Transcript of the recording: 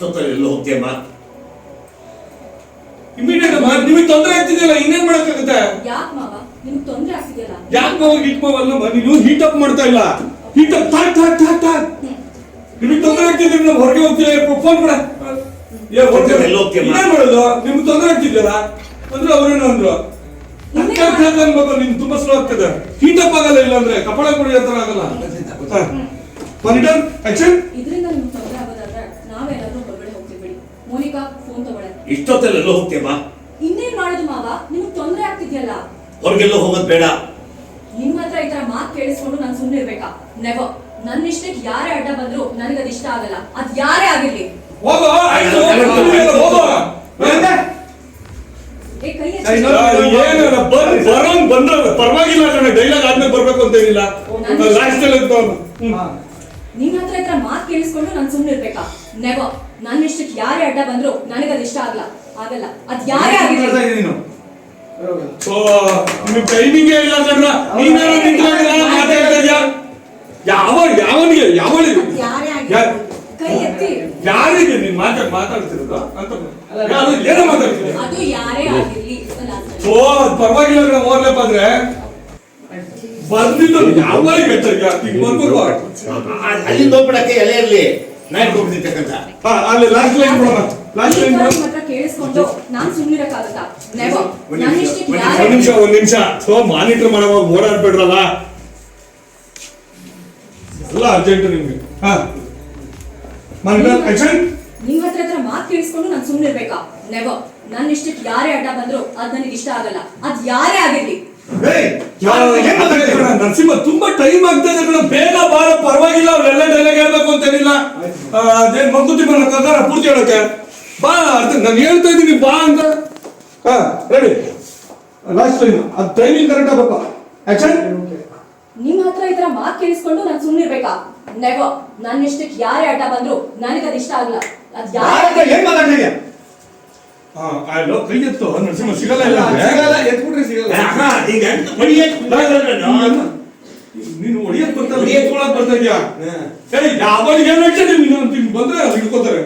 ಎಲ್ಲೋ ಹೋಗ್ತೀಯಮ್ಮ? Immediate ಅಮ್ಮ, ನಿಮಗೆ ತೊಂದರೆ ಆಗ್ತಿದೆಯಲ್ಲ, ಇನ್ನೇನ್ ಮಾಡಕ್ಕಾಗುತ್ತೆ? ಯಾಕೆ ಮಾವ ನಿಮ್ಗೆ ತೊಂದರೆ ಆಗ್ತಿದೆಯಲ್ಲ? ಯಾಕೆ ಮಾವ ಗಿಟ್ಮಾವಲ್ಲ, ನೀನು ಹೀಟ್ ಅಪ್ ಮಾಡ್ತಾ ಇಲ್ಲ. Heat up talk talk talk talk. ನಿಮಗೆ ತೊಂದರೆ ಆಗ್ತಿದ್ರೆ ನಾವು ಹೊರಗೆ ಹೋಗ್ತೀವಿ, ಫೋನ್ ಮಾಡ. ಎಲ್ಲೋ ಹೋಗ್ತೀಯಮ್ಮ? ಇನ್ನೇನ್ ಮಾಡೋದು? ನಿಮ್ಗೆ ತೊಂದರೆ ಆಗ್ತಿದೆಯಲ್ಲ ಅಂದ್ರೆ ಅವ್ರೇನು ಅಂದ್ರು, ಅನ್ಬೇಕು, ನಿಮ್ಗೆ ತುಂಬಾ ಸ್ಲೋ ಆಗ್ತದೆ. ಹೀಟ್ ಅಪ್ ಆಗಲ್ಲ, ಇಲ್ಲ ಅಂದ್ರೆ ಕಪಾಳ ಕೊಡಿ ಹತ್ರ ಆಗಲ್ಲ. ಆಕ್ಷನ್. ಇದರಿಂದ ನಿಮ್ಗೆ ತೊಂದರೆ ಆಗೋದಾದ್ರೆ ನಾವೇನಾದ್ರೂ ಹೊರಗಡೆ ಹೋಗ್ತೀವಿ ಬಿಡಿ. ಮೋನಿಕಾ ಫೋನ್ ತಗೊಳ್ಳೆ. ಇಷ್ಟೊತ್ತಲ್ಲಿ ಎಲ್ಲೋ ಹೋಗ್ತೀಯಮ್ಮ? ಇನ್ನೇನ್ ಮಾಡೋದು ಮಾವ, ನಿಮ್ಗೆ ತೊಂದರೆ ಆಗ್ತಿದ್ಯಲ್ಲ. ಹೊರಗೆಲ್ಲೋ ಹೋಗೋದ್ ಬೇಡ. ನಿಮ್ ಹತ್ರ ಈ ತರ ಮಾತು ಕೇಳಿಸ್ಕೊಂಡು ನಾನು ಸುಮ್ಮನೆ ಇರ್ಬೇಕಾ? ನೆವರ್. ನನ್ನ ಇಷ್ಟಕ್ಕೆ ಯಾರೇ ಅಡ್ಡ ಬಂದ್ರು ನನಗೆ ಅದು ಇಷ್ಟ ಆಗಲ್ಲ, ಅದ್ ಯಾರೇ ಆಗಿರ್ಲಿ. ಹೋಗೋ, ಆಯ್ತು, ಹೋಗೋ. ಏ ಕೈ ಏನಲ್ಲ ಬರೋಂಗ್ ಬಂದ್ರ ಪರವಾಗಿಲ್ಲ, ನನ್ನ ಡೈಲಾಗ್ ಆದ್ಮೇಲೆ ಬರ್ಬೇಕು ಅಂತ ಏನಿಲ್ಲ. ಲಾಸ್ಟ್ ಅಲ್ಲಿ ನಿಮ್ ಹತ್ರ ಈ ತರ ಮಾತು ಕೇಳಿಸ್ಕೊಂಡು ನಾನು ಸುಮ್ಮನೆ ಇರ್ಬೇಕಾ? ನೆವರ್. ನನ್ನ ಇಷ್ಟಕ್ಕೆ ಯಾರೇ ಅಡ್ಡ ಬಂದ್ರು ನನಗೆ ಅದು ಇಷ್ಟ ಆಗಲ್ಲ, ಅದ್ ಯಾರೇ ಆಗಿರ್ಲಿ. ಟೈಮಿಂಗ್ ಇಲ್ಲ ಕಣ್ರ, ನೀನೇನೋ ನಿಂತ್ಕೊಂಡಿಲ್ಲ, ಮಾತಾಡ್ತಾ ಇದ್ಯಾ? ಯಾವನಿಗೆ ಕೈ ಎತ್ತಿ. ಯಾರಿಗೆ ನೀನ್ ಮಾತಾಡ್ತಿರೋದು ಅಂತ ಏನೋ ಮಾತಾಡ್ತೀನಿ. ಅದು ಯಾರೇ ಆಗಿರ್ಲಿ. ಪರವಾಗಿಲ್ಲ ಕಣ, ಓರ್ಲೇಪ್ ಆದ್ರೆ ಬಂದಿದ್ದು ಯಾವಾಗ ಬರ್ಬೇಕು. ಅಲ್ಲಿಂದ ಹೋಗ್ಬಿಡಕ್ಕೆ ಎಲ್ಲ ಇರ್ಲಿ, ನೈಟ್ ಹೋಗ್ತಿರ್ತಕ್ಕಂಥ ಅಲ್ಲಿ ಲಾಸ್ಟ್ ಲೈನ್ ಕೊಡೋಣ. ಲಾಸ್ಟ್ ಲೈನ್ ಮಾತ್ರ ಕೇಳಿಸ್ಕೊಂಡು ನಾನ್ ಸುಮ್ಮನಿರಕ್ಕಾಗತ್ತಾ? ನೆವರ್. ನನ್ನ ಇಷ್ಟಕ್ಕೆ ಯಾರೇ ಒಂದ್ ನಿಮಿಷ ಮಾನಿಟರ್ ಮಾಡುವಾಗ ಓಡಾಡ್ಬೇಡ್ರಲ್ಲ, ಎಲ್ಲ ಅರ್ಜೆಂಟ್ ನಿಮ್ಗೆ. ನಿಮ್ ಹತ್ರ ಮಾತು ಕೇಳಿಸ್ಕೊಂಡು ನಾನು ಸುಮ್ಮನೆ ಇರ್ಬೇಕಾ? ನೆವರ್. ನನ್ನ ಇಷ್ಟಕ್ಕೆ ಯಾರೇ ಅಡ್ಡ ಬಂದ್ರು ಅದ್ ನನಗೆ ಇಷ್ಟ ಆಗಲ್ಲ, ಅದ್ ಯಾರೇ ಆಗಿರ್ಲಿ. ನರಸಿಂಹ ತುಂಬಾ ಟೈಮ್ ಆಗ್ತಾ ಇದೆ ಕಣ, ಬೇಗ ಬಾರ. ಪರವಾಗಿಲ್ಲ, ಅವ್ರೆಲ್ಲ ಡೈಲಾಗ್ ಹೇಳ್ಬೇಕು ಅಂತೇನಿಲ್ಲ. ಅದೇನ್ ಮಂಕುತಿ ಮಾಡಕ್ಕಾಗ ಪೂರ್ತಿ ಹೇಳಕ್ಕೆ ಬಾ. ನಾನು ಹೇಳ್ತಾ ಇದ್ದೀನಿ ಬಾ ಅಂತ. Ready, last line. ಅದು ಟೈಮಿಂಗ್ ಕರೆಕ್ಟ್ ಆಗ್ಬೇಕು. ಆಕ್ಷನ್. ನಿಮ್ ಹತ್ರ ಈ ತರ ಮಾತು ಕೇಳಿಸ್ಕೊಂಡು ನಾನು ಸುಮ್ಮನೆ ಇರ್ಬೇಕಾ? ನೆವರ್. ನನ್ನ ಇಷ್ಟಕ್ಕೆ ಯಾರೇ ಅಡ್ಡ ಬಂದ್ರು ನನಗೆ ಅದು ಇಷ್ಟ ಆಗಲ್ಲ, ಅದ್ ಯಾರೇ ಏನ್ ಮಾತಾಡ್ತೀಯ? ಕೈ ಎತ್ತು, ನರಸಿಂಹ ಸಿಗಲ್ಲ. ಎತ್ಬಿಟ್ರೆ ಸಿಗಲ್ಲ. ನೀನು ಹೊಡಿಯಕ್ ಬರ್ತಲ್ಲ, ಎತ್ಕೊಳಕ್ ಬರ್ತಾ ಇದ್ಯಾ? ಯಾವಾಗ ಏನ್ ಹೇಳ್ತೀನಿ ಬಂದ್ರೆ ಹಿಡ್ಕೋತಾರೆ.